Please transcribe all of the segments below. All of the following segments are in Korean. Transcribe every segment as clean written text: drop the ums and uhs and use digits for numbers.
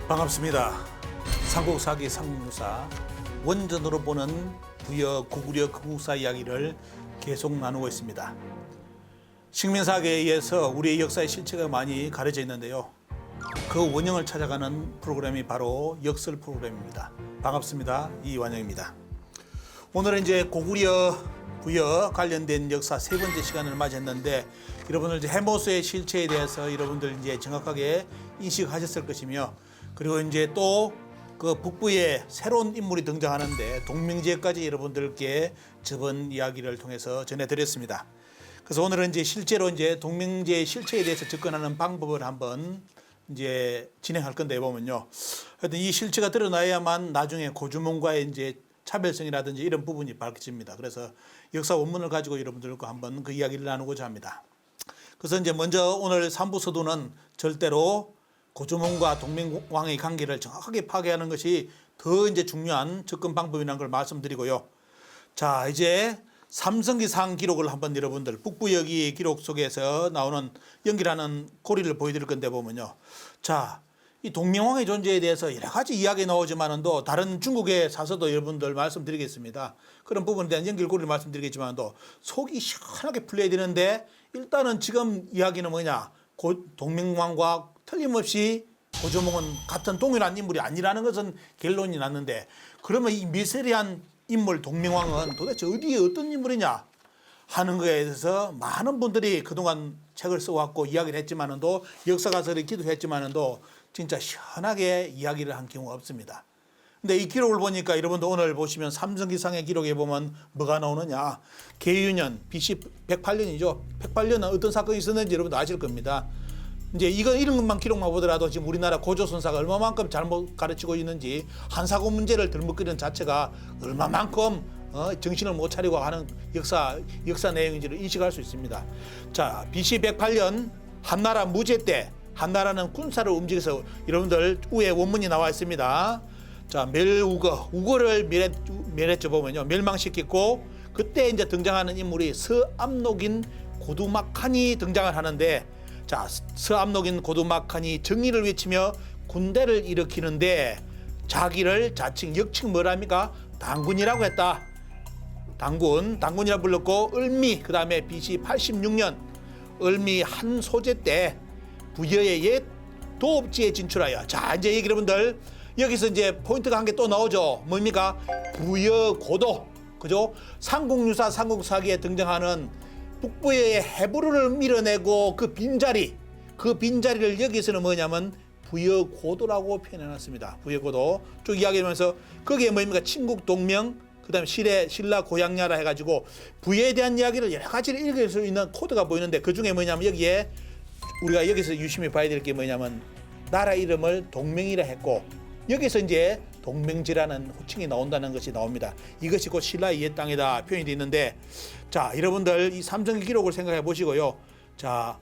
반갑습니다. 삼국사기 삼국유사 원전으로 보는 부여 고구려 건국사 이야기를 계속 나누고 있습니다. 식민사학에 의해서 우리의 역사의 실체가 많이 가려져 있는데요. 그 원형을 찾아가는 프로그램이 바로 역설 프로그램입니다. 반갑습니다. 이완영입니다. 오늘은 이제 고구려 부여 관련된 역사 세 번째 시간을 맞이했는데 여러분들 이제 해모수의 실체에 대해서 여러분들 이제 정확하게 인식하셨을 것이며, 그리고 이제 또 그 북부에 새로운 인물이 등장하는데 동명제까지 여러분들께 저번 이야기를 통해서 전해드렸습니다. 그래서 오늘은 이제 실제로 이제 동명제의 실체에 대해서 접근하는 방법을 한번 이제 진행할 건데 보면요. 하여튼 이 실체가 드러나야만 나중에 고주몽과의 이제 차별성이라든지 이런 부분이 밝혀집니다. 그래서 역사 원문을 가지고 여러분들과 한번 그 이야기를 나누고자 합니다. 그래서 이제 먼저 오늘 삼부 서두는 절대로 고주몽과 동명왕의 관계를 정확하게 파괴하는 것이 더 이제 중요한 접근 방법이라는 걸 말씀드리고요. 자, 이제 삼성기상 기록을 한번 여러분들 북부여기 기록 속에서 나오는 연기라는 고리를 보여드릴 건데 보면요. 자, 이 동명왕의 존재에 대해서 여러 가지 이야기 나오지만도 다른 중국의 사서도 여러분들 말씀드리겠습니다. 그런 부분에 대한 연결고리를 말씀드리겠지만도 속이 시원하게 풀려야 되는데, 일단은 지금 이야기는 뭐냐, 동명왕과 틀림없이 고조몽은 같은 동일한 인물이 아니라는 것은 결론이 났는데, 그러면 이 미스테리한 인물 동명왕은 도대체 어디에 어떤 인물이냐 하는 거에 대해서 많은 분들이 그동안 책을 써왔고 이야기를 했지만도, 역사가서를 기도했지만도 진짜 시원하게 이야기를 한 경우가 없습니다. 근데 이 기록을 보니까 여러분도 오늘 보시면 삼성기상의 기록에 보면 뭐가 나오느냐, 계유년 BC 108년이죠. 108년은 어떤 사건이 있었는지 여러분도 아실 겁니다. 이제 이런 것만 기록만 보더라도 지금 우리나라 고조선사가 얼마만큼 잘못 가르치고 있는지, 한사고 문제를 들먹거리는 자체가 얼마만큼 정신을 못 차리고 하는 역사 내용인지를 인식할 수 있습니다. 자, BC 108년 한나라 무제 때 한나라는 군사를 움직여서, 여러분들 위에 원문이 나와 있습니다. 자, 우거를 멸했죠. 보면요, 멸망시켰고, 그때 이제 등장하는 인물이 서암록인 고두막한이 등장을 하는데, 자, 서암록인 고두막한이 정의를 외치며 군대를 일으키는데 자기를 자칭 역칭 뭐랍니까? 당군이라고 했다. 당군이라 불렀고, 을미, 그 다음에 BC 86년 을미 한 소재 때 부여의 옛 도읍지에 진출하여, 자, 이제 여러분들 여기서 이제 포인트가 한 개 또 나오죠. 뭡니까? 부여고도, 그죠? 삼국유사 삼국사기에 등장하는 북부의 해부를 밀어내고 그 빈자리를 여기서는 뭐냐면 부여고도라고 표현해놨습니다. 부여고도 쭉 이야기하면서 거기에 뭡니까? 친국 동명, 그 다음에 신라 고향야라 해가지고 부여에 대한 이야기를 여러 가지를 읽을 수 있는 코드가 보이는데, 그 중에 뭐냐면 여기에 우리가 여기서 유심히 봐야 될 게 뭐냐면 나라 이름을 동명이라 했고, 여기서 이제 동명지라는 호칭이 나온다는 것이 나옵니다. 이것이 곧 신라의 옛 땅이다 표현이 되어 있는데, 자, 여러분들 이 삼성기 기록을 생각해 보시고요. 자,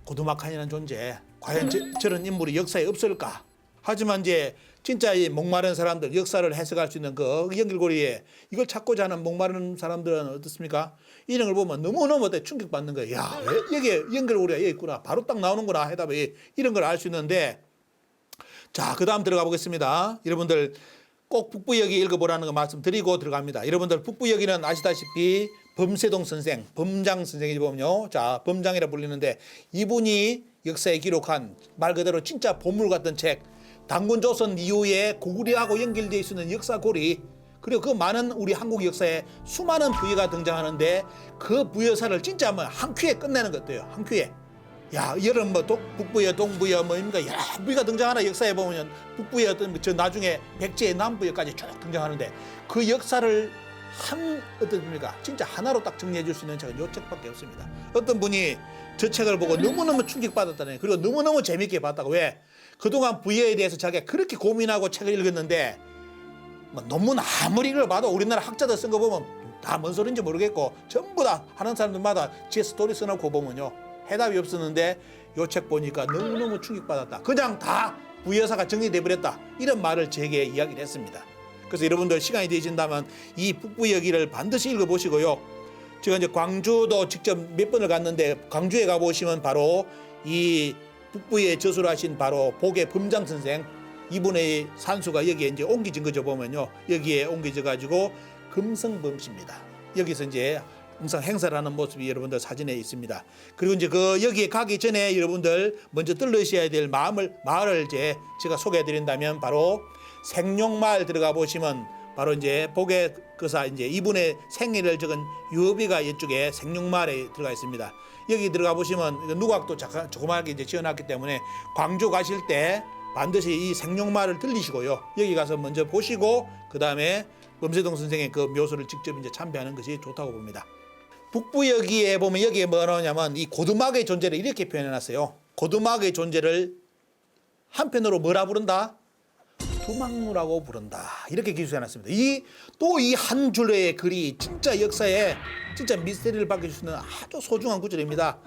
고두막한이라는 존재, 과연 저런 인물이 역사에 없을까? 하지만 이제 진짜 이 목마른 사람들, 역사를 해석할 수 있는 그 연결고리에 이걸 찾고자 하는 목마른 사람들은 어떻습니까? 이런 걸 보면 너무너무 충격받는 거예요. 야, 왜 여기에 연결고리가 여기 있구나, 바로 딱 나오는구나 해답이, 이런 걸 알 수 있는데, 자, 그 다음 들어가 보겠습니다. 여러분들 꼭 북부여기 읽어보라는 거 말씀드리고 들어갑니다. 여러분들 북부여기는 아시다시피 범세동 선생, 범장 선생이 보면요. 자, 범장이라 불리는데, 이분이 역사에 기록한 말 그대로 진짜 보물 같은 책, 당군조선 이후에 고구려하고 연결되어 있는 역사고리, 그리고 그 많은 우리 한국 역사에 수많은 부여가 등장하는데 그 부여사를 진짜 뭐 한 큐에 끝내는 것 같아요. 한 큐에. 야, 여름 뭐 북부여, 동부여, 뭐입니까? 여러 부여가 등장하나. 역사에 보면 북부여, 어떤 저 나중에 백제 남부여까지 쭉 등장하는데, 그 역사를 어떻습니까? 진짜 하나로 딱 정리해 줄 수 있는 책은 이 책밖에 없습니다. 어떤 분이 저 책을 보고 너무너무 충격받았다네. 그리고 너무너무 재밌게 봤다고. 왜? 그동안 부여에 대해서 자기가 그렇게 고민하고 책을 읽었는데, 뭐 논문 아무리 읽어봐도 우리나라 학자들 쓴 거 보면 다 뭔 소리인지 모르겠고, 전부 다 하는 사람들마다 제 스토리 써놓고 보면요, 해답이 없었는데 이 책 보니까 너무너무 충격받았다. 그냥 다 부여사가 정리돼 버렸다. 이런 말을 제게 이야기를 했습니다. 그래서 여러분들 시간이 되신다면 이 북부여기를 반드시 읽어보시고요. 제가 이제 광주도 직접 몇 번을 갔는데, 광주에 가보시면 바로 이 북부에 저술하신 바로 복의 범장 선생, 이분의 산수가 여기에 이제 옮겨진 거죠. 보면요. 여기에 옮겨져 가지고 금성범씨입니다. 여기서 이제 항상 행사를 하는 모습이 여러분들 사진에 있습니다. 그리고 이제 그 여기에 가기 전에 여러분들 먼저 들르셔야 될 마을을 이제 제가 소개해 드린다면 바로 생룡마을 들어가 보시면 바로 이제 복외거사 이제 이분의 생일을 적은 유비가 이쪽에 생룡마을에 들어가 있습니다. 여기 들어가 보시면 누각도 조그맣게 이제 지어놨기 때문에 광주 가실 때 반드시 이 생룡마을을 들리시고요. 여기 가서 먼저 보시고 그 다음에 범세동 선생의 그 묘소를 직접 이제 참배하는 것이 좋다고 봅니다. 북부여기에 보면 여기에 뭐가 나오냐면 이 고두막의 존재를 이렇게 표현해놨어요. 고두막의 존재를 한편으로 뭐라 부른다? 두막루라고 부른다. 이렇게 기술해놨습니다. 또 이 한 줄의 글이 진짜 역사에 진짜 미스터리를 밝혀줄 수 있는 아주 소중한 구절입니다.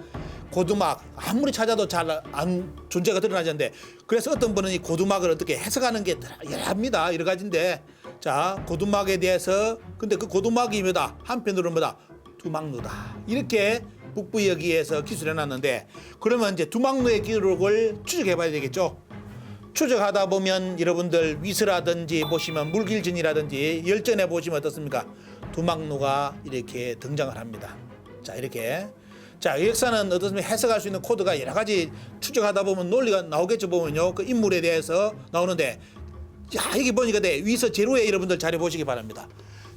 고두막 아무리 찾아도 잘 안 존재가 드러나지 않는데 그래서 어떤 분은 이 고두막을 어떻게 해석하는 게 여러 합니다. 여러 가지인데 자 고두막에 대해서 근데 그 고두막이 뭐다? 한편으로 뭐다? 두막루다. 이렇게 북부여기에서 기술해놨는데 그러면 이제 두막루의 기록을 추적해봐야 되겠죠. 추적하다 보면 여러분들 위서라든지 보시면 물길전이라든지 열전에 보시면 어떻습니까? 두막루가 이렇게 등장을 합니다. 자 이렇게 자 역사는 어떻습니까? 해석할 수 있는 코드가 여러 가지 추적하다 보면 논리가 나오겠죠. 보면요 그 인물에 대해서 나오는데 자 여기 보니까 위서 제로에 여러분들 자료 보시기 바랍니다.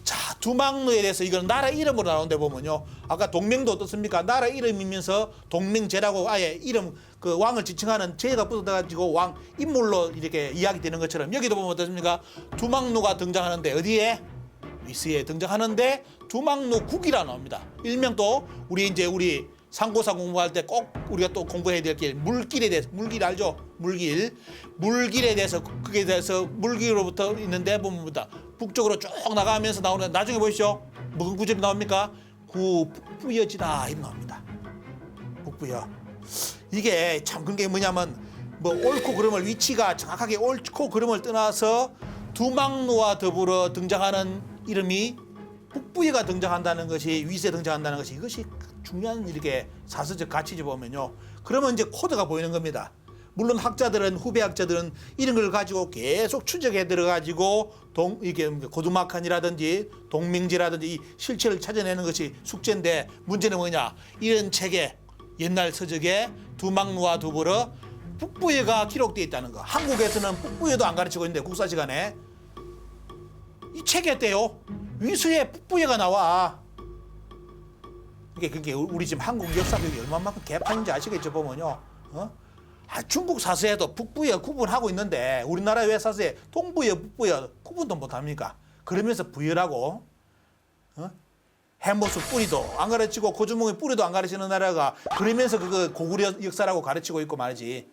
자 두막루에 대해서 이건 나라 이름으로 나오는데 보면요 아까 동명도 어떻습니까? 나라 이름이면서 동명제라고 아예 이름 그 왕을 지칭하는 제가 붙어가지고 왕 인물로 이렇게 이야기되는 것처럼 여기도 보면 어떻습니까? 두막루가 등장하는데 어디에? 위서에 등장하는데 두막루국이라 나옵니다. 일명 또 우리 상고사 공부할 때 꼭 우리가 또 공부해야 될 게 물길에 대해서 물길 알죠? 물길에 대해서 그게 대해서 물길로부터 있는데 보면 북쪽으로 쭉 나가면서 나오는 나중에 보시죠. 무슨 구절이 나옵니까? 북부여지다 이렇게 나옵니다. 북부여. 이게 참 그런 게 뭐냐면 뭐 옳고 그름을 위치가 정확하게 옳고 그름을 떠나서 두막루와 더불어 등장하는 이름이 북부여가 등장한다는 것이 위서에 등장한다는 것이 이것이 중요한 이렇게 사서적 가치지 보면요. 그러면 이제 코드가 보이는 겁니다. 물론 학자들은 후배 학자들은 이런 걸 가지고 계속 추적해 들어가지고 이게 고두막한이라든지 동명제라든지 이 실체를 찾아내는 것이 숙제인데 문제는 뭐냐? 이런 책에 옛날 서적에 두막루와 더불어 북부여가 기록되어 있다는 거. 한국에서는 북부여도 안 가르치고 있는데 국사 시간에 이 책에 떼요. 위서에 북부여가 나와. 그게 우리 지금 한국 역사 교육이 얼마만큼 개판인지 아시겠죠 보면요. 중국 사서에도 북부여 구분하고 있는데 우리나라 왜 사서에 동부여 북부여 구분도 못합니까? 그러면서 부여라고 해모수 뿌리도 안 가르치고 고주몽의 뿌리도 안 가르치는 나라가 그러면서 그거 고구려 역사라고 가르치고 있고 말이지.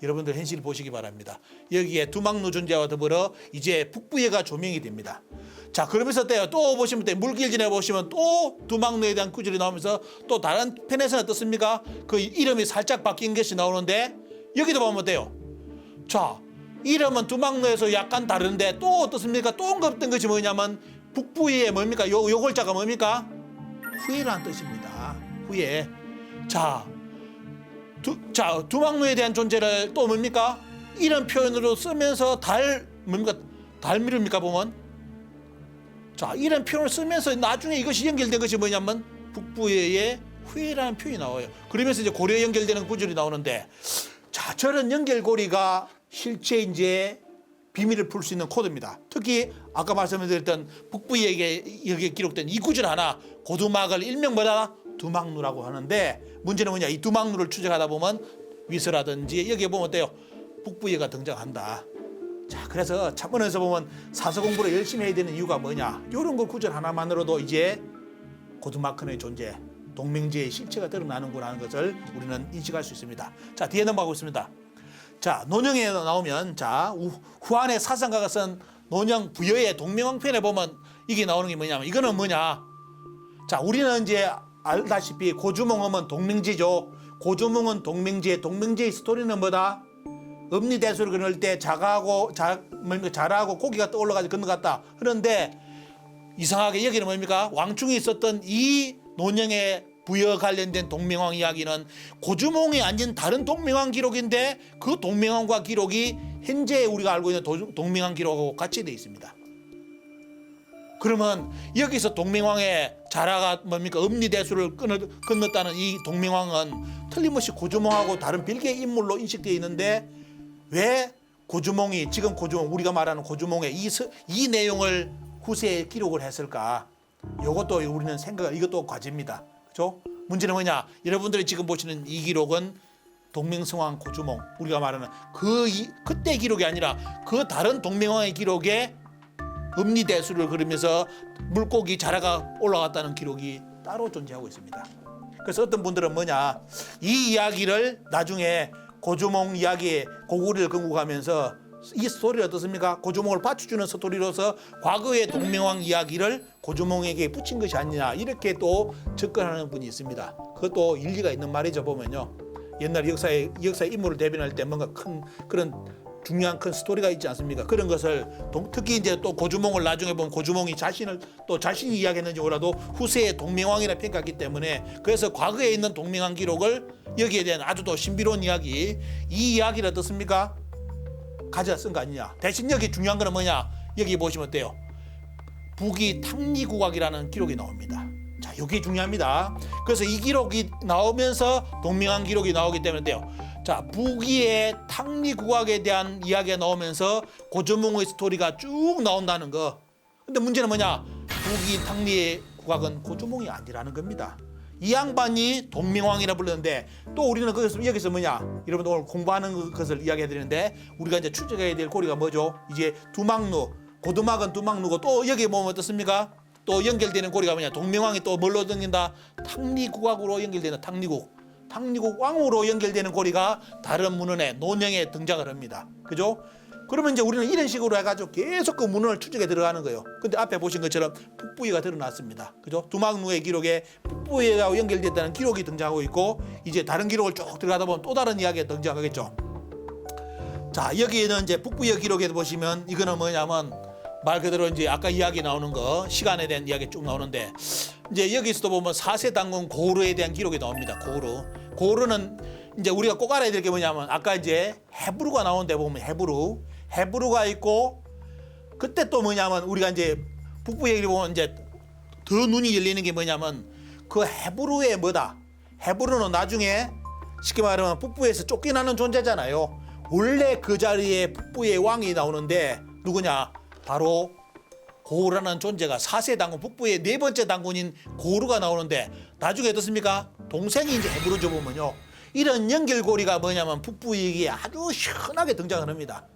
여러분들 현실 보시기 바랍니다. 여기에 두막루 존재와 더불어 이제 북부여가 조명이 됩니다. 자 그러면서 또 보시면 물길전에 보시면 또 두막루에 대한 구절이 나오면서 또 다른 편에서는 어떻습니까? 그 이름이 살짝 바뀐 것이 나오는데 여기도 보면 어때요? 자 이름은 두막루에서 약간 다른데 또 어떻습니까? 또 언급된 것이 뭐냐면 북부여의 뭡니까? 요 글자가 뭡니까? 후예라는 뜻입니다. 후예. 자 두막루에 대한 존재를 또 뭡니까? 이런 표현으로 쓰면서 달미릅니까 보면? 자 이런 표현을 쓰면서 나중에 이것이 연결된 것이 뭐냐면 북부여의 후예라는 표현이 나와요. 그러면서 이제 고려에 연결되는 구절이 나오는데 자 저런 연결고리가 실제 이제 비밀을 풀 수 있는 코드입니다. 특히 아까 말씀드렸던 북부여에 여기에 기록된 이 구절 하나 고두막을 일명 뭐다? 두막루라고 하는데 문제는 뭐냐? 이 두막루를 추적하다 보면 위서라든지 여기에 보면 어때요? 북부여가 등장한다. 자 그래서 차번에서 보면 사서 공부를 열심히 해야 되는 이유가 뭐냐? 이런 거 구절 하나만으로도 이제 고두막한의 존재, 동명제의 실체가 드러나는구나 하는 것을 우리는 인식할 수 있습니다. 자 뒤에 넘어가고 있습니다. 자 논영에 나오면 자 후한의 사상가가 쓴 논영 부여의 동명왕편에 보면 이게 나오는 게 뭐냐면 이거는 뭐냐? 자 우리는 이제 알다시피 고주몽은 동명제죠. 고주몽은 동명제의 스토리는 뭐다? 엄니대소를 그릴 때 자라하고 고기가 떠올라가지고 건너갔다. 그런데 이상하게 여기는 뭡니까? 왕충이 있었던 이 논영의 부여 관련된 동명왕 이야기는 고주몽이 아닌 다른 동명왕 기록인데 그 동명왕과 기록이 현재 우리가 알고 있는 동명왕 기록하고 같이 되어 있습니다. 그러면 여기서 동명왕의 자라가 뭡니까? 엄니대수를 건넜다는 이 동명왕은 틀림없이 고주몽하고 다른 별개의 인물로 인식되어 있는데 왜 고주몽이 지금 고주몽 우리가 말하는 고주몽의 이 내용을 후세에 기록을 했을까? 이것도 우리는 이것도 과제입니다. 그렇죠? 문제는 뭐냐? 여러분들이 지금 보시는 이 기록은 동명성왕 고주몽 우리가 말하는 그때 기록이 아니라 그 다른 동명왕의 기록에 엄니대수를 그리면서 물고기 자라가 올라갔다는 기록이 따로 존재하고 있습니다. 그래서 어떤 분들은 뭐냐? 이 이야기를 나중에 고주몽 이야기에 고구려를 건국하면서 이 스토리 어떻습니까? 고주몽을 받쳐주는 스토리로서 과거의 동명왕 이야기를 고주몽에게 붙인 것이 아니냐 이렇게 또 접근하는 분이 있습니다. 그것도 일리가 있는 말이죠. 보면요, 옛날 역사의 인물을 대변할 때 뭔가 큰 그런 중요한 큰 스토리가 있지 않습니까? 그런 것을 특히 이제 또 고주몽을 나중에 보면 고주몽이 자신이 이야기했는지 몰라도 후세의 동명왕이라 평가했기 때문에 그래서 과거에 있는 동명왕 기록을 여기에 대한 아주 또 신비로운 이 이야기를 어떻습니까? 가져다 쓴 거 아니냐. 대신 여기 중요한 거는 뭐냐? 여기 보시면 어때요? 북위 탕리국악이라는 기록이 나옵니다. 자, 여기 중요합니다. 그래서 이 기록이 나오면서 동명왕 기록이 나오기 때문에 어때요? 자, 북위의 탕리국악에 대한 이야기가 나오면서 고주몽의 스토리가 쭉 나온다는 거. 근데 문제는 뭐냐? 북위 탕리국악은 고주몽이 아니라는 겁니다. 이 양반이 동명왕이라 불렀는데 또 우리는 여기서 뭐냐? 여러분들 오늘 공부하는 것을 이야기해 드리는데 우리가 이제 추적해야 될 고리가 뭐죠? 이제 두막루, 고두막은 두막루고 또 여기 보면 어떻습니까? 또 연결되는 고리가 뭐냐? 동명왕이 또 뭘로 등긴다? 탕리국악으로 연결되는 탕리국 왕으로 연결되는 고리가 다른 문헌에 논형에 등장을 합니다. 그죠? 그러면 이제 우리는 이런 식으로 해가지고 계속 그 문헌을 추적해 들어가는 거예요. 근데 앞에 보신 것처럼 북부위가 드러났습니다. 그죠? 두막루의 기록에 북부위가 연결됐다는 기록이 등장하고 있고 이제 다른 기록을 쭉 들어가다 보면 또 다른 이야기가 등장하겠죠. 자, 여기에는 이제 북부위 기록에 보시면 이거는 뭐냐면 말 그대로 이제 아까 이야기 나오는 거 시간에 대한 이야기 쭉 나오는데 이제 여기서도 보면 4세 당군 고르에 대한 기록이 나옵니다. 고르는 이제 우리가 꼭 알아야 될 게 뭐냐면 아까 이제 헤브루가 나오는데 보면 헤브루가 있고 그때 또 뭐냐면 우리가 이제 북부 얘기를 보면 이제 더 눈이 열리는 게 뭐냐면 그 헤브루의 뭐다? 헤브루는 나중에 쉽게 말하면 북부에서 쫓겨나는 존재잖아요. 원래 그 자리에 북부의 왕이 나오는데 누구냐? 바로 고르라는 존재가 4세 당군 북부의 네 번째 당군인 고르가 나오는데 나중에 어떻습니까? 동생이 이제 헤브루죠 보면요. 이런 연결고리가 뭐냐면 북부위기에 아주 시원하게 등장을 합니다.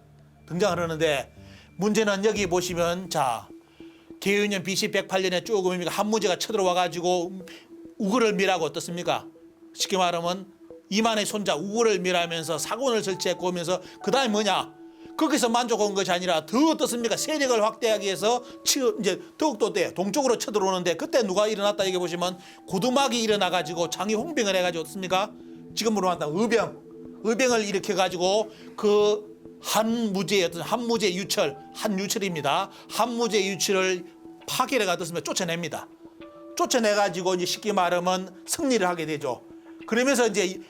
등장을 하는데 문제는 여기 보시면 자 계윤년 BC 108년에 쭉 오면 한무제가 쳐들어와 가지고 우거를 멸하고 어떻습니까? 쉽게 말하면 이만의 손자 우거를 멸하면서 사곤을 설치했고 오면서 그 다음에 뭐냐? 거기서 만족한 것이 아니라 더 어떻습니까? 세력을 확대하기 위해서 이제 더욱더 동쪽으로 쳐들어오는데 그때 누가 일어났다 이게 보시면 고두막이 일어나 가지고 장이 홍병을 해 가지고 어떻습니까? 지금으로 말하면 의병을 일으켜 가지고 그 한무제의 어떤 한무제 유철 한유철입니다. 한무제 유철을 파괴를 가졌으면 쫓아냅니다. 쫓아내 가지고 이제 쉽게 말하면 승리를 하게 되죠. 그러면서 이제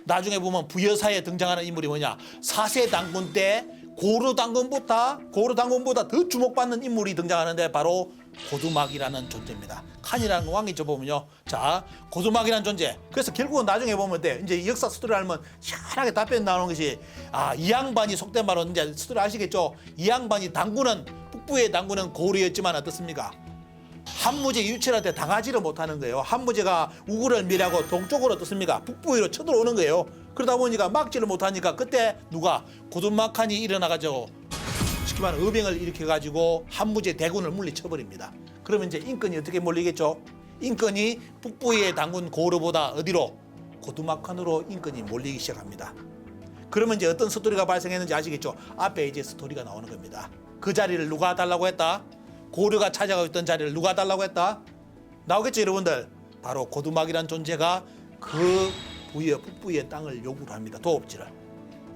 나중에 보면 부여사에 등장하는 인물이 뭐냐? 4세 당군 때 고르 당군보다 더 주목받는 인물이 등장하는데 바로 고두막이라는 존재입니다. 칸이라는 왕이죠 보면요. 자, 고두막이라는 존재. 그래서 결국은 나중에 보면 이제 역사 스토리를 알면 시원하게 답변 나오는 것이 이 양반이 속된 말로 이제 스토리 아시겠죠? 이 양반이 북부의 당군은 고르였지만 어떻습니까? 한무제 유철한테 당하지를 못하는 거예요. 한무제가 우구를 멸하고 동쪽으로 어떻습니까? 북부위로 쳐들어오는 거예요. 그러다 보니까 막지를 못하니까 그때 누가 고두막칸이 일어나가지고 쉽게 말하면 의병을 일으켜가지고 한무제 대군을 물리쳐버립니다. 그러면 이제 인권이 어떻게 몰리겠죠? 인권이 북부의 당군 고르보다 어디로? 고두막칸으로 인권이 몰리기 시작합니다. 그러면 이제 어떤 스토리가 발생했는지 아시겠죠? 앞에 이제 스토리가 나오는 겁니다. 그 자리를 누가 달라고 했다? 고려가 찾아가고 있던 자리를 누가 달라고 했다? 나오겠죠 여러분들? 바로 고두막이라는 존재가 그 북부의 땅을 요구를 합니다. 도읍지를.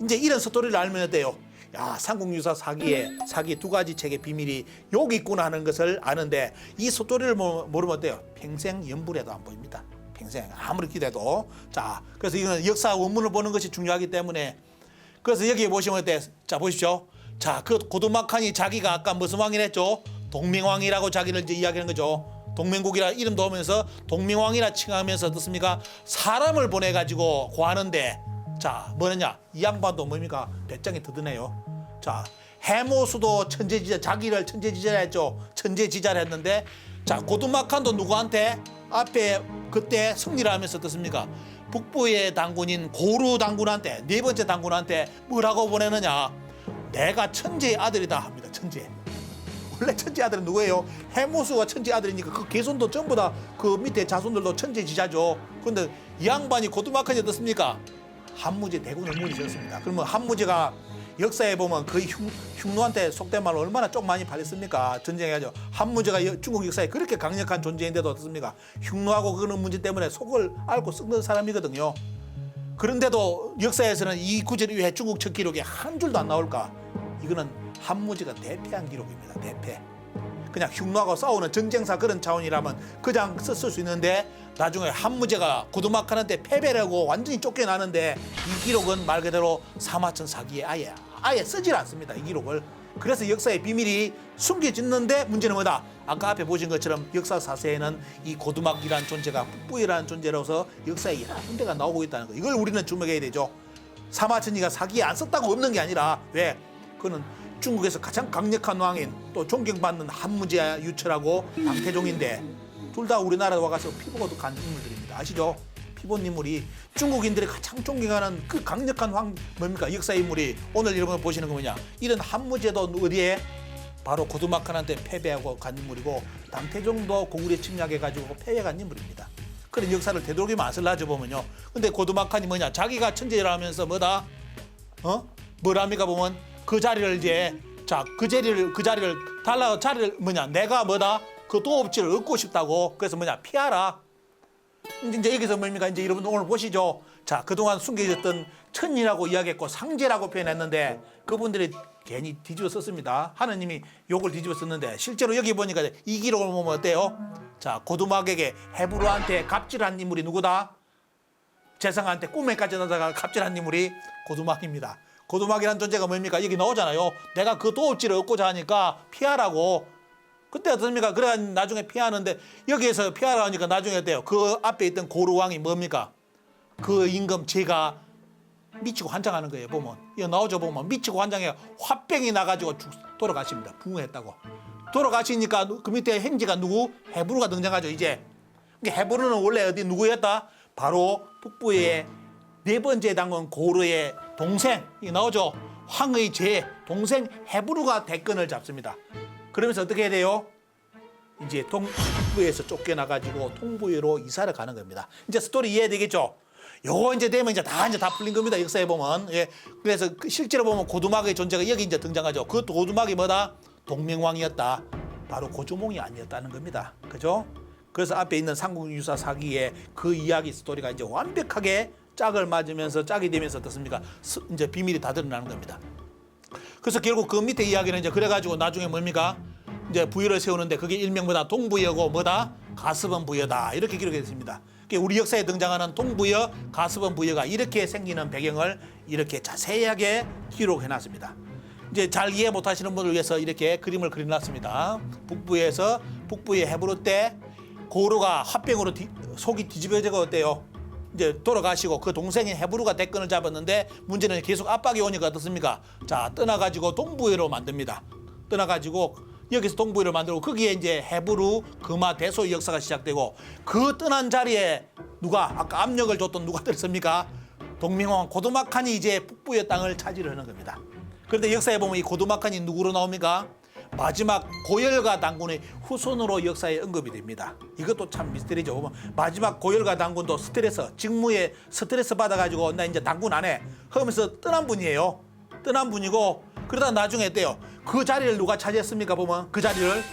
이제 이런 스토리를 알면 어때요? 야, 삼국유사 사기 두 가지 책의 비밀이 여기 있구나 하는 것을 아는데 이 스토리를 모르면 어때요? 평생 연불해도 안 보입니다. 평생 아무리 기대도. 자, 그래서 이거는 역사 원문을 보는 것이 중요하기 때문에 그래서 여기 보시면 어때? 자, 보십시오. 자, 그 고두막한이 자기가 아까 무슨 왕이랬죠? 동맹왕이라고 자기를 이제 이야기하는 거죠. 동맹국이라 이름도 오면서 동맹왕이라 칭하면서 어떻습니까? 사람을 보내가지고 구하는데, 자, 뭐느냐? 이 양반도 뭡니까? 배짱이 드드네요. 자, 해모수도 천재지자, 자기를 천재지자라 했죠. 천재지자를 했는데, 자, 고두막한도 누구한테? 앞에 그때 승리를 하면서 어떻습니까? 북부의 당군인 고루 당군한테, 네 번째 당군한테 뭐라고 보내느냐? 내가 천재의 아들이다 합니다. 천재. 원래 천재 아들은 누구예요? 해모수가 천재 아들이니까 그 개손도 전부 다 그 밑에 자손들도 천재지자죠. 그런데 이 양반이 고두막한이 어떻습니까? 한무제 대군을 물리쳤습니다. 그러면 한무제가 역사에 보면 거의 흉노한테 속된 말로 얼마나 쪽 많이 팔렸습니까? 전쟁해가지고 한무제가 중국 역사에 그렇게 강력한 존재인데도 어떻습니까? 흉노하고 그런 문제 때문에 속을 앓고 썩는 사람이거든요. 그런데도 역사에서는 이 구절 이후에 중국 첫 기록에 한 줄도 안 나올까? 이거는 한무제가 대패한 기록입니다. 대패. 그냥 흉노하고 싸우는 전쟁사 그런 차원이라면 그냥 썼을 수 있는데 나중에 한무제가 고두막한한테 패배를 하고 완전히 쫓겨나는데 이 기록은 말 그대로 사마천 사기에 아예 쓰질 않습니다. 이 기록을. 그래서 역사의 비밀이 숨겨졌는데 문제는 뭐다? 아까 앞에 보신 것처럼 역사 사세에는 이 고두막이라는 존재가 북부이라는 존재로서 역사에 여러 군데가 나오고 있다는 거. 이걸 우리는 주목해야 되죠. 사마천이가 사기에 안 썼다고 없는 게 아니라 왜? 그는 중국에서 가장 강력한 왕인 또 존경받는 한무제 유철하고 당태종인데 둘 다 우리나라에 와가지고 피보고도 간 인물들입니다. 아시죠? 피본 인물이 중국인들이 가장 존경하는 그 강력한 왕 뭡니까? 역사 인물이 오늘 여러분 보시는 거 뭐냐? 이런 한무제도 어디에? 바로 고두막한한테 패배하고 간 인물이고 당태종도 고구려 침략해가지고 패배한 인물입니다. 그런 역사를 되도록이면 안 쓸라져 보면요. 근데 고두막한이 뭐냐? 자기가 천재라면서 뭐다? 뭐랍니까 보면 그 자리를 이제 자 그 자리를 달라 자리를 뭐냐? 내가 뭐다? 그 도업지를 얻고 싶다고. 그래서 뭐냐? 피하라. 이제 여기서 뭡니까? 이제 여러분 오늘 보시죠. 자, 그동안 숨겨졌던 천이라고 이야기했고 상제라고 표현했는데 그분들이 괜히 뒤집어 썼습니다. 하느님이 욕을 뒤집어 썼는데 실제로 여기 보니까 이 기록을 보면 어때요? 자, 고두막에게 헤브루한테 갑질한 인물이 누구다? 재상한테 꿈에까지 나다가 갑질한 인물이 고두막입니다. 고두막이라는 존재가 뭡니까? 여기 나오잖아요. 내가 그 도업지를 얻고자 하니까 피하라고. 그때 어떻습니까? 그래 나중에 피하는데 여기에서 피하라 하니까 나중에 어때요? 그 앞에 있던 고루왕이 뭡니까? 그 임금 제가 미치고 환장하는 거예요. 보면 이거 나오죠. 보면 미치고 환장해 화병이 나가지고 돌아가십니다. 붕괴했다고. 돌아가시니까 그 밑에 행지가 누구? 헤브루가 등장하죠. 이제 헤브루는 원래 어디 누구였다? 바로 북부의 네 번째 당군 고르의 동생 이 나오죠. 황의 제 동생 헤브루가 대권을 잡습니다. 그러면서 어떻게 해야 돼요? 이제 북부에서 쫓겨나가지고 통부로 이사를 가는 겁니다. 이제 스토리 이해되겠죠? 요거 이제 되면 이제 다 풀린 겁니다. 역사에 보면. 예. 그래서 실제로 보면 고두막의 존재가 여기 이제 등장하죠. 그 고두막이 뭐다? 동맹왕이었다. 바로 고조몽이 아니었다는 겁니다. 그죠? 그래서 앞에 있는 삼국유사 사기의 그 이야기 스토리가 이제 완벽하게 짝을 맞으면서 짝이 되면서 어떻습니까? 이제 비밀이 다 드러나는 겁니다. 그래서 결국 그 밑에 이야기는 이제 그래가지고 나중에 뭡니까? 이제 부여를 세우는데 그게 일명보다 동부여고 뭐다? 가스번 부여다. 이렇게 기록이 됐습니다. 우리 역사에 등장하는 동부여, 가스번 부여가 이렇게 생기는 배경을 이렇게 자세하게 기록해놨습니다. 이제 잘 이해 못하시는 분을 위해서 이렇게 그림을 그려놨습니다. 북부의 헤브루 때 고루가 화병으로 속이 뒤집어져가 어때요? 이제 돌아가시고 그 동생인 헤브루가 대권을 잡았는데 문제는 계속 압박이 오니까 어떻습니까? 자, 떠나가지고 동부여로 만듭니다. 떠나가지고 여기서 동부여를 만들고 거기에 이제 헤브루, 금화, 대소의 역사가 시작되고 그 떠난 자리에 누가 아까 압력을 줬던 누가 들었습니까? 동맹왕 고두막한이 이제 북부여 땅을 차지를 하는 겁니다. 그런데 역사에 보면 이 고두막한이 누구로 나옵니까? 마지막 고열가 당군의 후손으로 역사에 언급이 됩니다. 이것도 참 미스터리죠. 보면 마지막 고열가 당군도 직무에 스트레스 받아가지고 나 이제 당군 안 해 하면서 떠난 분이에요. 떠난 분이고 그러다 나중에 어때요? 그 자리를 누가 차지했습니까? 보면 그 자리를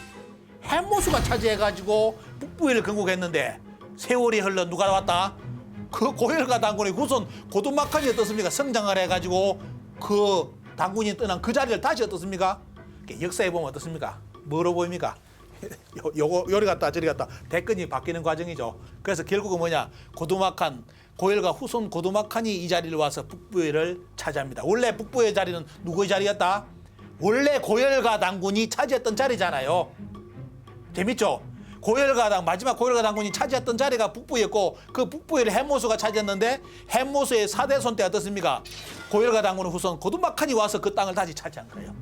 해모수가 차지해가지고 북부를 건국했는데 세월이 흘러 누가 왔다? 그 고열가 당군의 후손 고두막한이 어떻습니까? 성장을 해가지고 그 당군이 떠난 그 자리를 다시 어떻습니까? 역사에 보면 어떻습니까? 뭐로 보입니까? 요거 요리 갔다 저리 갔다 대권이 바뀌는 과정이죠. 그래서 결국은 뭐냐? 고두막한 고열과 후손 고두막한이 이 자리를 와서 북부여를 차지합니다. 원래 북부여 자리는 누구의 자리였다? 원래 고열과 당군이 차지했던 자리잖아요. 재밌죠? 마지막 고열과 당군이 차지했던 자리가 북부였고 그 북부여를 해모수가 차지했는데 해모수의 4대손 때 어떻습니까? 고열과 당군의 후손 고두막한이 와서 그 땅을 다시 차지한 거예요.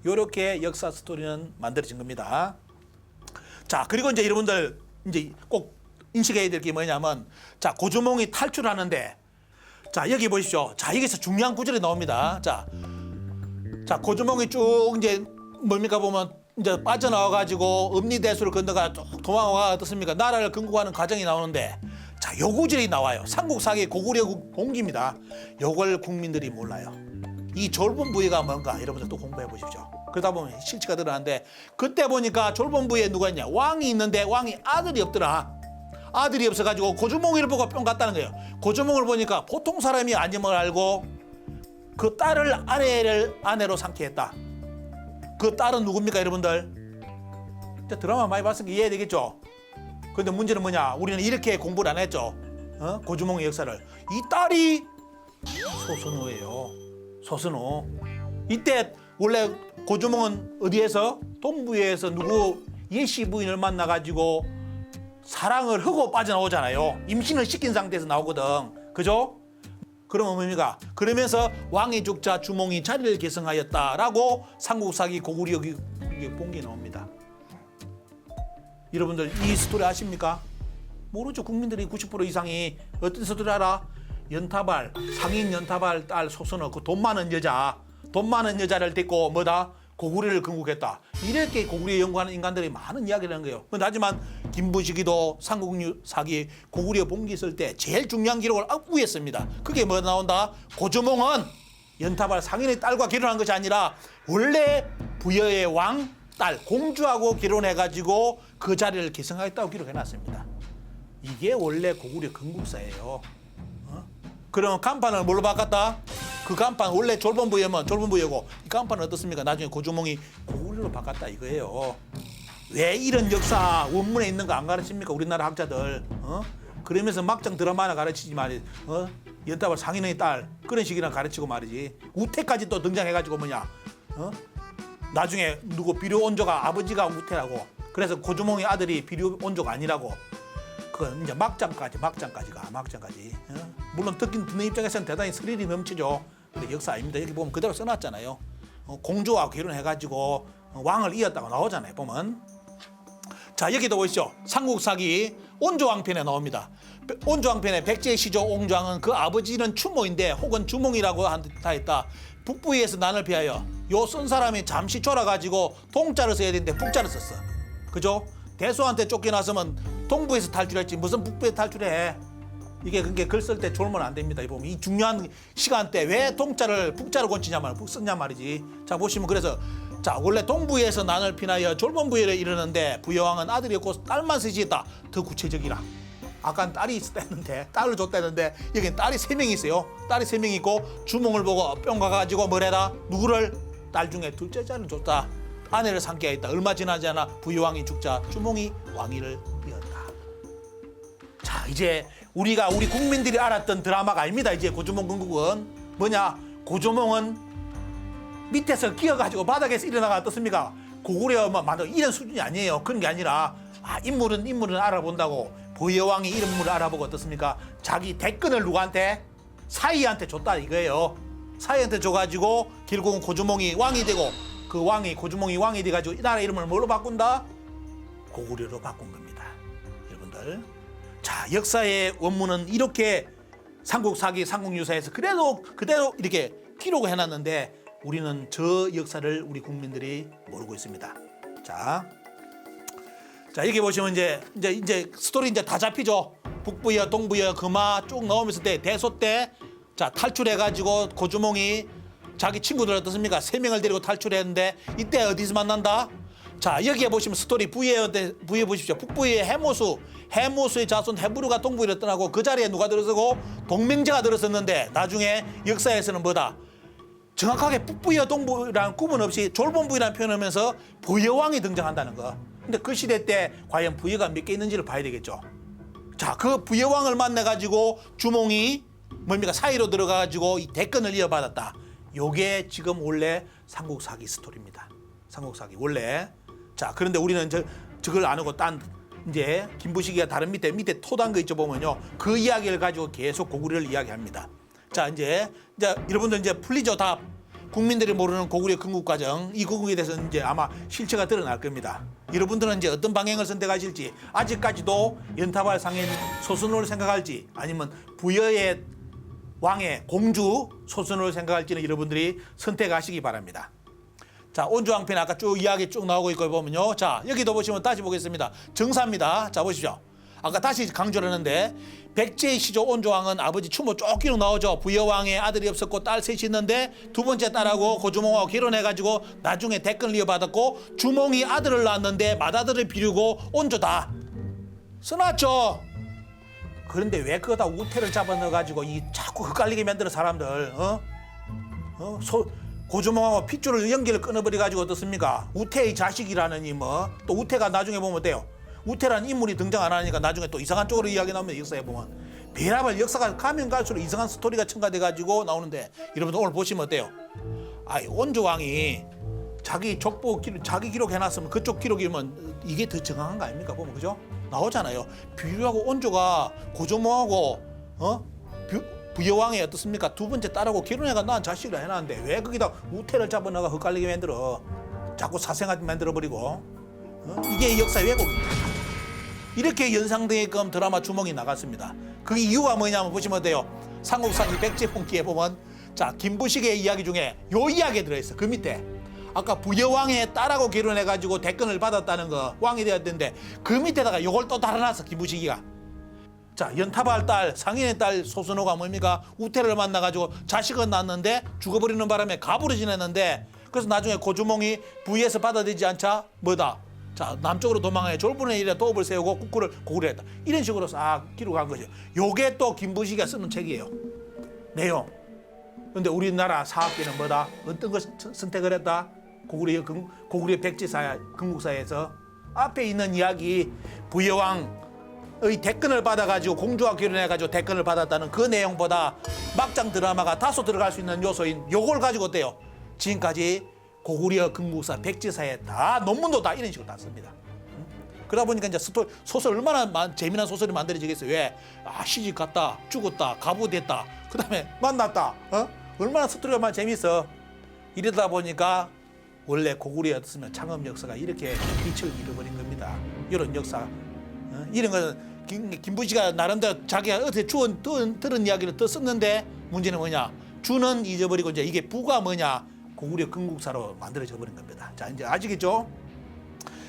이렇게 역사 스토리는 만들어진 겁니다. 자, 그리고 이제 여러분들 이제 꼭 인식해야 될 게 뭐냐면, 자, 고주몽이 탈출하는데, 자, 여기 보십시오. 자, 여기서 중요한 구절이 나옵니다. 자, 고주몽이 쭉 이제 뭡니까 보면 이제 빠져나와가지고 음리대수를 건너가 쭉 도망와 어떻습니까? 나라를 건국하는 과정이 나오는데, 자, 요 구절이 나와요. 삼국사기 고구려 봉기입니다. 요걸 국민들이 몰라요. 이 졸본부위가 뭔가 여러분들 또 공부해 보십시오. 그러다 보면 실체가 드러나는데, 그때 보니까 졸본부위에 누가 있냐? 왕이 있는데 왕이 아들이 없더라. 아들이 없어가지고 고주몽이를 보고 뿅 갔다는 거예요. 고주몽을 보니까 보통 사람이 아님을 알고 그 딸을 아내로 삼게 했다. 그 딸은 누굽니까 여러분들? 드라마 많이 봤으니까 이해해야 되겠죠? 근데 문제는 뭐냐? 우리는 이렇게 공부를 안 했죠. 고주몽의 역사를. 이 딸이 소선우예요. 소선우. 이때 원래 고주몽은 어디에서? 동부에서 누구 예시 부인을 만나가지고 사랑을 하고 빠져나오잖아요. 임신을 시킨 상태에서 나오거든. 그죠? 그러면 뭡니까? 그러면서 왕이 죽자 주몽이 자리를 계승하였다라고 삼국사기 고구려 봉기에 나옵니다. 여러분들 이 스토리 아십니까? 모르죠. 국민들이 90% 이상이. 어떤 스토리 알아? 연타발, 상인 연타발 딸 소선우, 그 돈 많은 여자를 데리고 뭐다? 고구려를 건국했다. 이렇게 고구려 연구하는 인간들이 많은 이야기를 하는 거예요. 하지만 김부식이도 삼국사기 고구려 봉기 쓸 때 제일 중요한 기록을 악부했습니다. 그게 뭐 나온다? 고주몽은 연타발 상인의 딸과 결혼한 것이 아니라 원래 부여의 왕 딸 공주하고 결혼해가지고 그 자리를 계승하겠다고 기록해놨습니다. 이게 원래 고구려 건국사예요. 그러면 간판을 뭘로 바꿨다? 그 간판 원래 졸본부여면 졸본부여고 이 간판은 어떻습니까? 나중에 고주몽이 고구려로 바꿨다 이거예요. 왜 이런 역사 원문에 있는 거 안 가르칩니까? 우리나라 학자들. 그러면서 막장 드라마 하나 가르치지 말이. 연타발 상인의 딸 그런 식이나 가르치고 말이지. 우태까지 또 등장해가지고 뭐냐? 나중에 누구 비료온조가 아버지가 우태라고. 그래서 고주몽의 아들이 비료온조가 아니라고. 그건 이제 막장까지. 물론 듣는 입장에서는 대단히 스릴이 넘치죠. 근데 역사 아닙니다. 여기 보면 그대로 써놨잖아요. 공주와 결혼해가지고 왕을 이었다고 나오잖아요. 보면. 자, 여기도 보시죠. 삼국사기 온조왕편에 나옵니다. 온조왕편에 백제의 시조 옹조왕은 그 아버지는 추모인데 혹은 주몽이라고 한다 했다. 북부에서 난을 피하여 요 쓴 사람이 잠시 졸아가지고 동자를 써야 되는데 북자를 썼어. 그죠? 대소한테 쫓겨났으면 동부에서 탈출했지 무슨 북부에 탈출해. 이게 그게 글 쓸 때 졸면 안 됩니다. 이 보면 이 중요한 시간대 왜 동자를 북자로 고치냐면 북 썼냐 말이지. 자, 보시면 그래서 자, 원래 동부에서 난을 피하여 졸본부여를 이르는데 부여왕은 아들이 없고 딸만 쓰시했다. 더 구체적이라. 아까 딸이 있었다 했는데 딸을 줬다 했는데 여기는 딸이 3명이 있어요. 딸이 3명이 있고 주몽을 보고 뿅 가가지고 뭐래다? 누구를? 딸 중에 둘째 자를 줬다. 아내를 삼게 했다. 얼마 지나지 않아 부여왕이 죽자 주몽이 왕위를 이었다. 자, 이제 우리 국민들이 알았던 드라마가 아닙니다. 이제 고주몽 건국은 뭐냐? 고주몽은 밑에서 끼어가지고 바닥에서 일어나가 어떻습니까? 고구려 이런 수준이 아니에요. 그런 게 아니라 인물은 알아본다고 부여왕이 인물을 알아보고 어떻습니까? 자기 대권을 누구한테? 사이한테 줬다 이거예요. 사이한테 줘가지고 결국은 고주몽이 왕이 되고 그 왕이 고주몽이 왕이 돼가지고 이 나라 이름을 뭘로 바꾼다? 고구려로 바꾼 겁니다. 여러분들. 자, 역사의 원문은 이렇게 삼국사기 삼국유사에서 그대로 이렇게 기록을 해놨는데 우리는 저 역사를 우리 국민들이 모르고 있습니다. 자, 여기 보시면 이제 스토리 이제 다 잡히죠. 북부여, 동부여, 금화 쭉 나오면서 대소 때 자, 탈출해가지고 고주몽이 자기 친구들 어떻습니까? 3명을 데리고 탈출했는데 이때 어디서 만난다? 자, 여기에 보시면 스토리 부에 보십시오. 북부의 해모수의 자손 해부르가 동부에 떠나고 그 자리에 누가 들어서고 동맹제가 들어섰는데 나중에 역사에서는 뭐다? 정확하게 북부여 동부라는 구분 없이 졸본부이라는 표현을 하면서 부여왕이 등장한다는 거. 근데 그 시대 때 과연 부여가 몇 개 있는지를 봐야 되겠죠. 자, 그 부여왕을 만나가지고 주몽이 뭡니까? 사이로 들어가가지고 이 대권을 이어받았다. 요게 지금 원래 삼국사기 스토리입니다. 삼국사기 원래. 자, 그런데 우리는 저걸 안 하고 딴 이제 김부식이가 다른 밑에 토단 거 있죠 보면요. 그 이야기를 가지고 계속 고구려를 이야기합니다. 자, 이제 여러분들 이제 풀리죠 다. 국민들이 모르는 고구려 건국 과정, 이 건국에 대해서 이제 아마 실체가 드러날 겁니다. 여러분들은 이제 어떤 방향을 선택하실지, 아직까지도 연타발 상인 소선호를 생각할지, 아니면 부여의 왕의 공주 소선호를 생각할지는 여러분들이 선택하시기 바랍니다. 자, 온주왕편 아까 쭉 이야기 쭉 나오고 있고 보면요. 자, 여기도 보시면 다시 보겠습니다. 정사입니다. 자, 보십시오. 아까 다시 강조를 했는데 백제의 시조 온조왕은 아버지 추모 쫓기로 나오죠. 부여왕의 아들이 없었고 딸 셋이 있는데 두 번째 딸하고 고주몽하고 결혼해가지고 나중에 대권을 이어받았고 주몽이 아들을 낳았는데 맏아들을 비류고 온조다 써놨죠. 그런데 왜 그거다 우태를 잡아넣어가지고 이 자꾸 헷갈리게 만드는 사람들 고주몽하고 핏줄을 연기를 끊어버려가지고 어떻습니까? 우태의 자식이라느니 또 우태가 나중에 보면 돼요. 우태라는 인물이 등장 안 하니까 나중에 또 이상한 쪽으로 이야기 나오면 역사에 보면 배라발 역사가 가면 갈수록 이상한 스토리가 첨가돼가지고 나오는데 여러분들 오늘 보시면 어때요? 온조왕이 자기 족보 자기 기록 해놨으면 그쪽 기록이면 이게 더 정확한 거 아닙니까? 보면 그죠? 나오잖아요. 비류하고 온조가 고조몽하고 부여왕이 어떻습니까? 두 번째 딸하고 결혼해가 낳은 자식을 해놨는데 왜 거기다 우태를 잡아넣어가 헷갈리게 만들어? 자꾸 사생활 만들어버리고 이게 역사의 왜곡입니다. 이렇게 연상되게끔 드라마 주몽이 나갔습니다. 그 이유가 뭐냐면 보시면 돼요. 삼국사기 백제홍기에 보면 자 김부식의 이야기 중에 요 이야기 들어있어. 그 밑에 아까 부여왕의 딸하고 결혼해가지고 대권을 받았다는 거 왕이 되었는데 그 밑에다가 요걸 또 달아놨어. 김부식이가. 자 연타발 딸 상인의 딸 소선호가 뭡니까? 우태를 만나가지고 자식은 낳았는데 죽어버리는 바람에 가부를 지냈는데 그래서 나중에 고주몽이 부위에서 받아들이지 않자 뭐다? 자 남쪽으로 도망해 졸분의 일에 도읍을 세우고 고구려 했다. 이런 식으로 싹 기록한 거죠. 요게 또 김부식이가 쓰는 책이에요. 내용. 근데 우리나라 사학계는 뭐다? 어떤 걸 선택을 했다? 고구려 백제사 건국사에서 앞에 있는 이야기 부여왕의 대권을 받아가지고 공주와 결혼해가지고 대권을 받았다는 그 내용보다 막장 드라마가 다소 들어갈 수 있는 요소인 요걸 가지고 어때요? 지금까지 고구려 건국사 백제사에 다 논문도 다 이런 식으로 다 씁니다. 그러다 보니까 이제 소설 얼마나 재미난 소설이 만들어지겠어요. 왜? 시집 갔다, 죽었다, 가부됐다, 그 다음에 만났다. 얼마나 스토리가 재밌어. 이러다 보니까 원래 고구려였으면 창업 역사가 이렇게 빛을 잃어버린 겁니다. 이런 역사. 이런 거는 김부시가 나름대로 자기가 어떻게 들은 이야기를 더 썼는데 문제는 뭐냐? 주는 잊어버리고 이제 이게 부가 뭐냐? 고구려 건국사로 만들어져 버린 겁니다. 자, 이제 아시겠죠?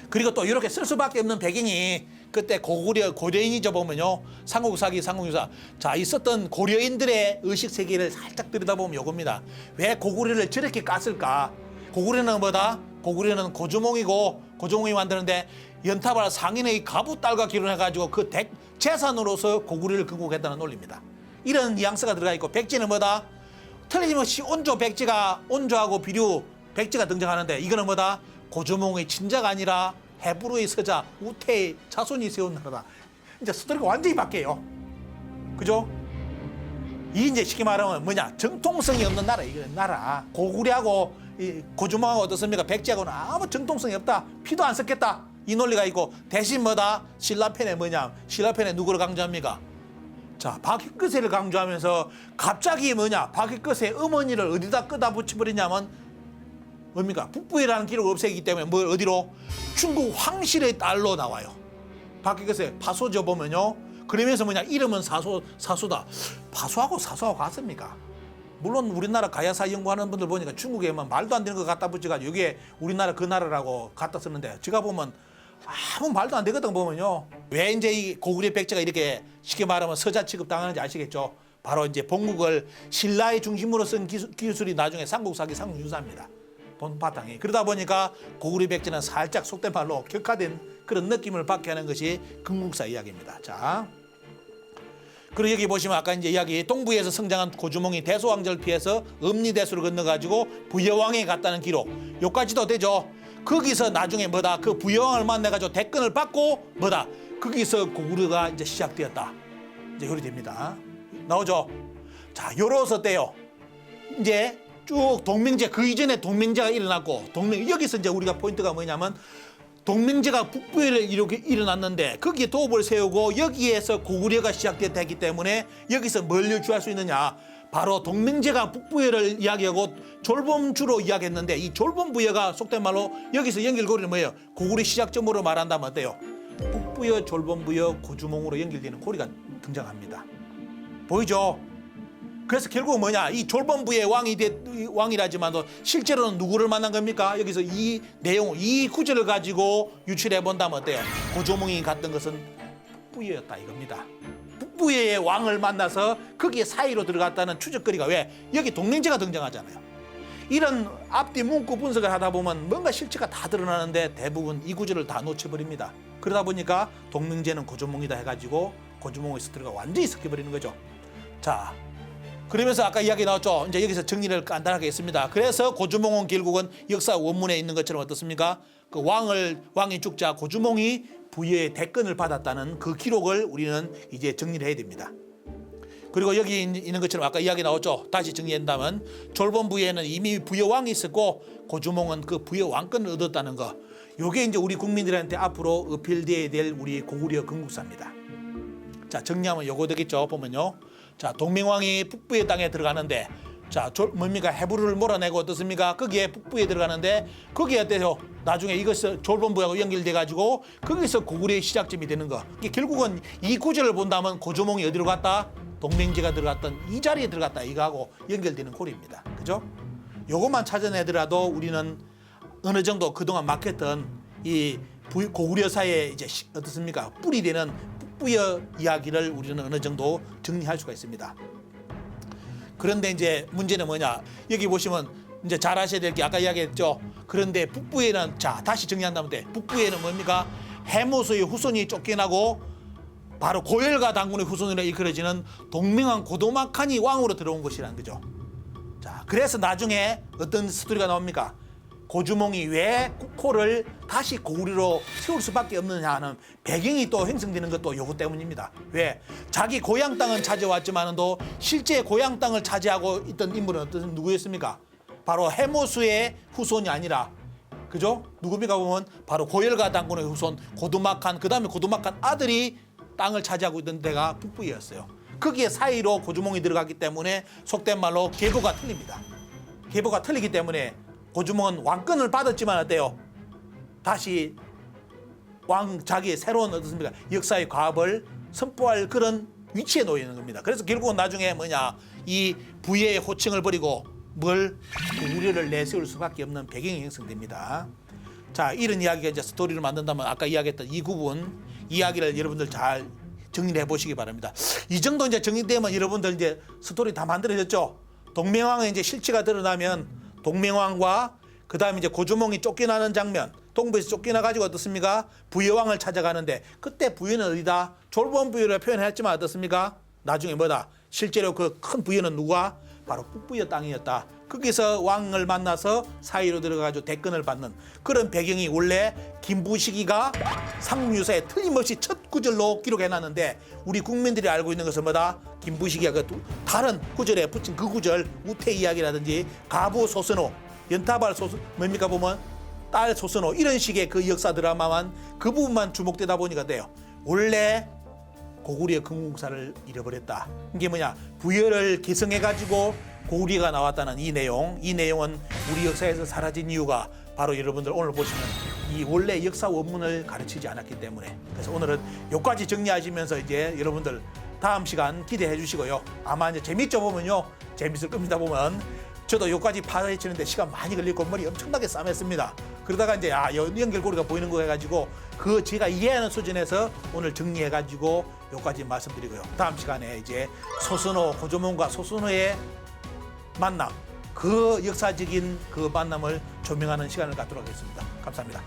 그리고 또 이렇게 쓸 수밖에 없는 배경이 그때 고려인이죠 보면요. 삼국사기, 삼국유사. 자, 있었던 고려인들의 의식 세계를 살짝 들여다보면 요겁니다. 왜 고구려를 저렇게 깠을까? 고구려는 뭐다? 고구려는 고조몽이 만드는데 연타발 상인의 가부 딸과 결혼해가지고 그 재산으로서 고구려를 건국했다는 논리입니다. 이런 뉘앙스가 들어가 있고 백제는 뭐다? 틀림없이 온조하고 비류 백제가 등장하는데 이거는 뭐다? 고조몽의 친자가 아니라 해부르의 서자 우태의 자손이 세운 나라다. 이제 스토리가 완전히 바뀌어요. 그죠? 이 이제 쉽게 말하면 뭐냐? 정통성이 없는 나라. 이거 나라. 고구려하고 고조몽하고 어떻습니까? 백제하고는 아무 정통성이 없다. 피도 안 섞였다. 이 논리가 있고 대신 뭐다? 신라편에 뭐냐? 신라편에 누구를 강조합니까? 자, 박희끝을 강조하면서 갑자기 뭐냐? 박희끝의 어머니를 어디다 끄다 붙여버리냐면 뭡니까? 북부이라는 기록을 없애기 때문에 뭘 어디로? 중국 황실의 딸로 나와요. 박희끝의 파소죠 보면요. 그러면서 뭐냐? 이름은 사소다. 파소하고 사소하고 같습니까? 물론 우리나라 가야사 연구하는 분들 보니까 중국에만 말도 안 되는 거 갖다 붙여가지고 이게 우리나라 그 나라라고 갖다 쓰는데 제가 보면 아무 말도 안 되거든 보면요. 왜 이제 이 고구려 백제가 이렇게 쉽게 말하면 서자 취급 당하는지 아시겠죠? 바로 이제 본국을 신라의 중심으로 쓴 기술이 나중에 삼국사기, 삼국유사입니다. 본 바탕이. 그러다 보니까 고구려 백제는 살짝 속된 말로 격화된 그런 느낌을 받게 하는 것이 건국사 이야기입니다. 자, 그리고 여기 보시면 아까 이제 이야기 동부에서 성장한 고주몽이 대소왕조를 피해서 음리대수를 건너가지고 부여왕에 갔다는 기록. 요까지도 되죠. 거기서 나중에 뭐다? 그 부여왕을 만나가지고 대권을 받고 뭐다? 거기서 고구려가 이제 시작되었다. 이제 요리 됩니다. 나오죠? 자, 요로서 때요. 이제 쭉 동맹제, 그 이전에 동맹제가 일어났고, 여기서 이제 우리가 포인트가 뭐냐면, 동맹제가 북부에 이렇게 일어났는데, 거기에 도읍을 세우고, 여기에서 고구려가 시작됐기 때문에, 여기서 뭘 유추할 수 있느냐. 바로 동맹제가 북부여를 이야기하고, 졸범주로 이야기했는데, 이 졸범부여가 속된 말로, 여기서 연결고리는 뭐예요? 고구려 시작점으로 말한다면 어때요? 북부여, 졸범부여, 고주몽으로 연결되는 고리가 등장합니다. 보이죠? 그래서 결국 뭐냐, 이 졸범부의 왕이라지만도 실제로는 누구를 만난 겁니까? 여기서 이 내용, 이 구절을 가지고 유출해 본다면 어때요? 고조몽이 갔던 것은 북부여였다 이겁니다. 북부의 왕을 만나서 거기에 사이로 들어갔다는 추적거리가 왜? 여기 동맹제가 등장하잖아요. 이런 앞뒤 문구 분석을 하다 보면 뭔가 실체가 다 드러나는데 대부분 이 구절을 다 놓쳐버립니다. 그러다 보니까 동맹제는 고조몽이다 해가지고 고조몽의 스토리가 완전히 섞여버리는 거죠. 자, 그러면서 아까 이야기 나왔죠. 이제 여기서 정리를 간단하게 했습니다. 그래서 고주몽은 결국은 역사 원문에 있는 것처럼 어떻습니까? 그 왕이 죽자 고주몽이 부여의 대권을 받았다는 그 기록을 우리는 이제 정리를 해야 됩니다. 그리고 여기 있는 것처럼 아까 이야기 나왔죠. 다시 정리한다면 졸본 부여에는 이미 부여왕이 있었고 고주몽은 그 부여 왕권을 얻었다는 거. 요게 이제 우리 국민들한테 앞으로 어필되어야 될 우리 고구려 건국사입니다. 자, 정리하면 요거 되겠죠. 보면요. 자, 동맹왕이 북부의 땅에 들어가는데, 자, 뭡니까? 해부를 몰아내고 어떻습니까? 거기에 북부에 들어가는데, 거기에 대해서 나중에 이것을 졸본부하고 연결돼 가지고 거기서 고구려의 시작점이 되는 거. 결국은 이 구절을 본다면 고조몽이 어디로 갔다? 동맹제가 들어갔던 이 자리에 들어갔다 이거하고 연결되는 고리입니다. 그죠? 요것만 찾아내더라도 우리는 어느 정도 그동안 막혔던 이 고구려사의 이제 어떻습니까? 뿌리 되는 북부여 이야기를 우리는 어느 정도 정리할 수가 있습니다. 그런데 이제 문제는 뭐냐? 여기 보시면 이제 잘 아셔야 될 게 아까 이야기했죠. 그런데 북부에는 자 다시 정리한다면 돼. 북부에는 뭡니까? 해모수의 후손이 쫓겨나고 바로 고열가 당군의 후손으로 이끌어지는 동맹왕 고도막한이 왕으로 들어온 것이라는 거죠. 자, 그래서 나중에 어떤 스토리가 나옵니까? 고주몽이 왜 국호를 다시 고구려로 세울 수밖에 없느냐 하는 배경이 또 형성되는 것도 요것 때문입니다. 왜? 자기 고향 땅은 차지해왔지만도 실제 고향 땅을 차지하고 있던 인물은 어떤 누구였습니까? 바로 해모수의 후손이 아니라 그죠? 누굽니까 보면 바로 고열가 당군의 후손 고두막한 그다음에 고두막한 아들이 땅을 차지하고 있던 데가 북부였어요. 거기에 사이로 고주몽이 들어갔기 때문에 속된 말로 계보가 틀립니다. 계보가 틀리기 때문에 고주몽은 왕권을 받았지만 어때요? 다시 자기의 새로운 어떻습니까? 역사의 과업을 선포할 그런 위치에 놓여 있는 겁니다. 그래서 결국은 나중에 뭐냐? 이 부의 호칭을 버리고 고구려를 내세울 수밖에 없는 배경이 형성됩니다. 자, 이런 이야기가 이제 스토리를 만든다면 아까 이야기했던 이 부분 이야기를 여러분들 잘 정리를 해보시기 바랍니다. 이 정도 이제 정리되면 여러분들 이제 스토리 다 만들어졌죠. 동맹왕의 이제 실체가 드러나면 동맹왕과 그 다음에 이제 고주몽이 쫓겨나는 장면, 동부에서 쫓겨나가지고 어떻습니까? 부여왕을 찾아가는데 그때 부여는 어디다? 졸본부여를 표현했지만 어떻습니까? 나중에 뭐다? 실제로 그 큰 부여는 누가? 바로 북부여 땅이었다. 거기서 왕을 만나서 사이로 들어가지고 대권을 받는 그런 배경이 원래 김부식이가 삼국유사에 틀림없이 첫 구절로 기록해놨는데 우리 국민들이 알고 있는 것은 뭐다? 김부식이가 그 다른 구절에 붙인 그 구절 우태 이야기라든지 가부 소선호, 연타발 소선 뭡니까 보면 딸 소선호 이런 식의 그 역사 드라마만 그 부분만 주목되다 보니까 돼요. 원래 고구려 건국사를 잃어버렸다. 이게 뭐냐? 부여를 개성해가지고 고구려가 나왔다는 이 내용은 우리 역사에서 사라진 이유가 바로 여러분들 오늘 보시면 이 원래 역사 원문을 가르치지 않았기 때문에 그래서 오늘은 여기까지 정리하시면서 이제 여러분들 다음 시간 기대해 주시고요. 아마 이제 재밌죠 보면요. 재밌을 겁니다 보면. 저도 여기까지 파헤치는데 시간 많이 걸리고 머리 엄청나게 싸맸습니다. 그러다가 이제 연결고리가 보이는 거 해가지고 그 제가 이해하는 수준에서 오늘 정리해가지고 여기까지 말씀드리고요. 다음 시간에 이제 소선호 고조몽과 소선호의 만남 그 역사적인 그 만남을 조명하는 시간을 갖도록 하겠습니다. 감사합니다.